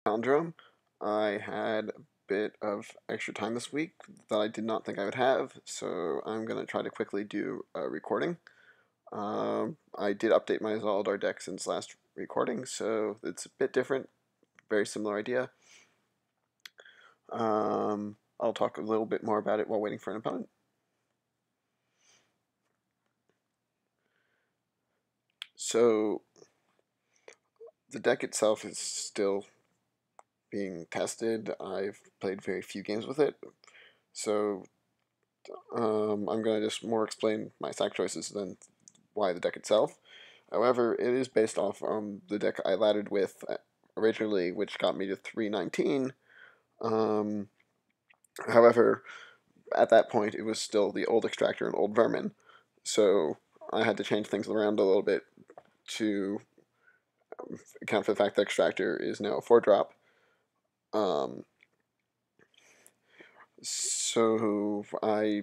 Palindrome. I had a bit of extra time this week that I did not think I would have, so I'm going to try to quickly do a recording. I did update my Zal deck since last recording, so it's a bit different, very similar idea. I'll talk a little bit more about it while waiting for an opponent. So, the deck itself is still being tested. I've played very few games with it, so I'm going to just more explain my sack choices than why the deck itself. However, it is based off the deck I laddered with originally, which got me to 319. Um, However, at that point, it was still the old Extractor and old Vermin, so I had to change things around a little bit to account for the fact that Extractor is now a 4-drop. So I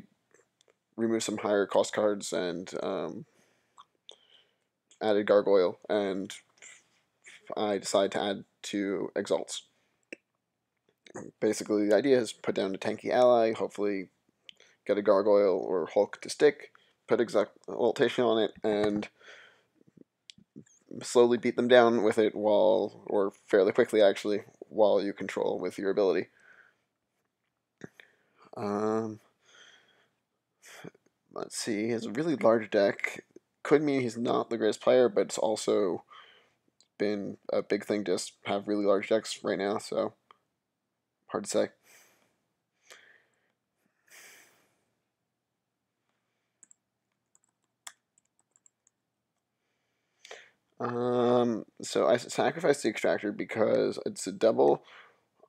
removed some higher cost cards and added Gargoyle, and I decided to add 2 Exalts. Basically, the idea is put down a tanky ally, hopefully get a Gargoyle or Hulk to stick, put Exaltation on it, and slowly beat them down with it or fairly quickly actually, while you control with your ability. Let's see, he has a really large deck. Could mean he's not the greatest player, but it's also been a big thing to just have really large decks right now, so hard to say. So I sacrificed the Extractor because it's a double,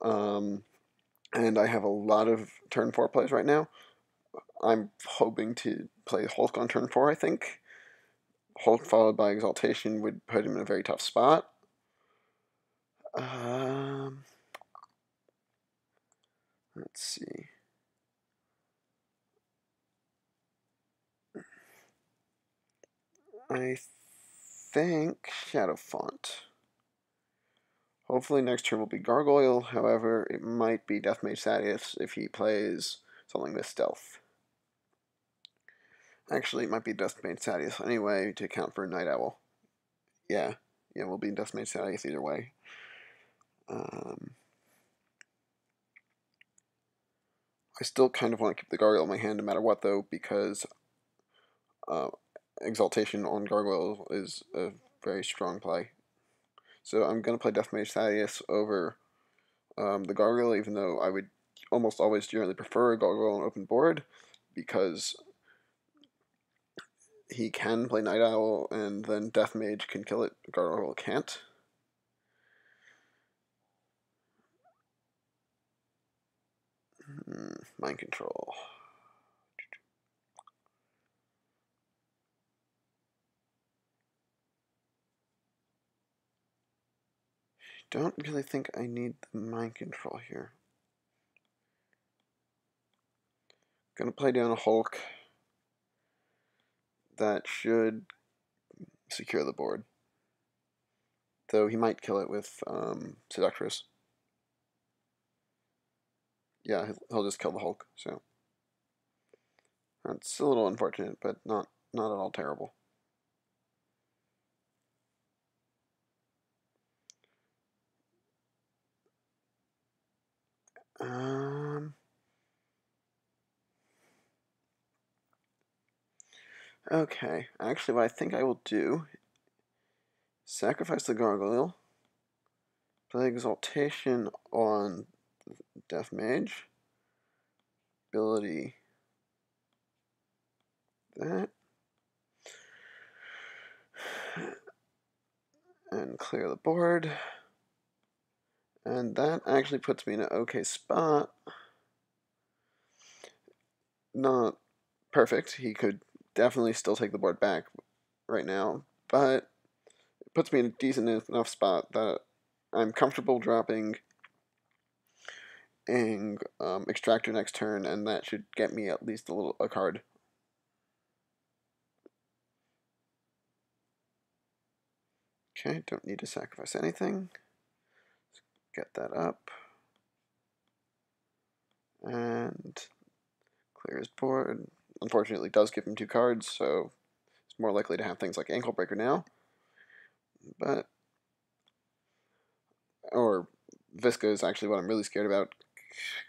and I have a lot of turn 4 plays right now. I'm hoping to play Hulk on turn 4, I think. Hulk followed by Exaltation would put him in a very tough spot. Let's see. I think Shadow Font. Hopefully next turn will be Gargoyle, however, it might be Deathmage Thaddeus if he plays something with Stealth. Actually, it might be Deathmage Thaddeus anyway to account for Night Owl. Yeah, we'll be Deathmage Thaddeus either way. I still kind of want to keep the Gargoyle in my hand no matter what, though, because Exaltation on Gargoyle is a very strong play. So I'm going to play Deathmage Thaddeus over the Gargoyle, even though I would almost always generally prefer a Gargoyle on open board, because he can play Night Owl, and then Deathmage can kill it, Gargoyle can't. Mind Control. Don't really think I need the Mind Control here. Gonna play down a Hulk. That should secure the board. Though he might kill it with Seductress. Yeah, he'll just kill the Hulk, so that's a little unfortunate, but not at all terrible. Okay, actually what I think I will do, sacrifice the Gargoyle, play Exaltation on Deathmage, ability that, and clear the board. And that actually puts me in an okay spot. Not perfect. He could definitely still take the board back right now, but it puts me in a decent enough spot that I'm comfortable dropping Extractor next turn, and that should get me at least a card. Okay, don't need to sacrifice anything. get that up. And clear his board. Unfortunately, does give him 2 cards, so it's more likely to have things like Ankle Breaker now. But, or Visca is actually what I'm really scared about,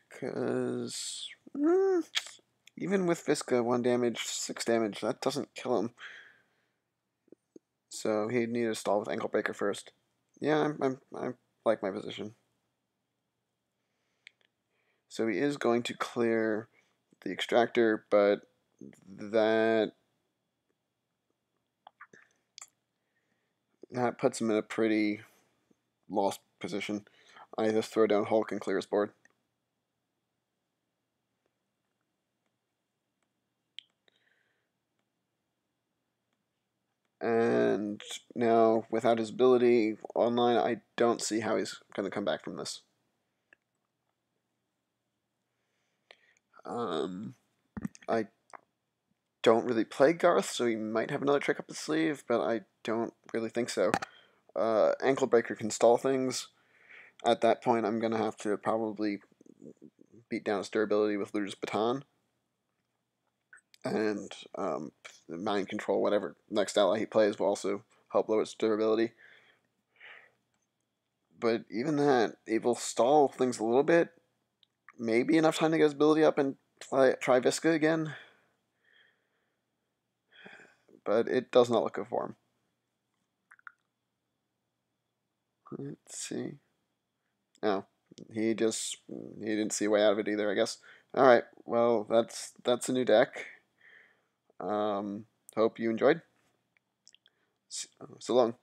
because even with Visca, 1 damage, 6 damage, that doesn't kill him. So he'd need to stall with Ankle Breaker first. Yeah, I like my position. So he is going to clear the extractor, but that puts him in a pretty lost position. I just throw down Hulk and clear his board. And now, without his ability online, I don't see how he's going to come back from this. I don't really play Garth, so he might have another trick up his sleeve, but I don't really think so. Ankle Breaker can stall things. At that point, I'm going to have to probably beat down his durability with Looter's Baton. And Mind Control, whatever next ally he plays, will also help lower its durability. But even that, it will stall things a little bit. Maybe enough time to get his ability up and try Visca again. But it does not look good for him. Let's see. No, he didn't see a way out of it either, I guess. All right, well, that's a new deck. Hope you enjoyed. So long.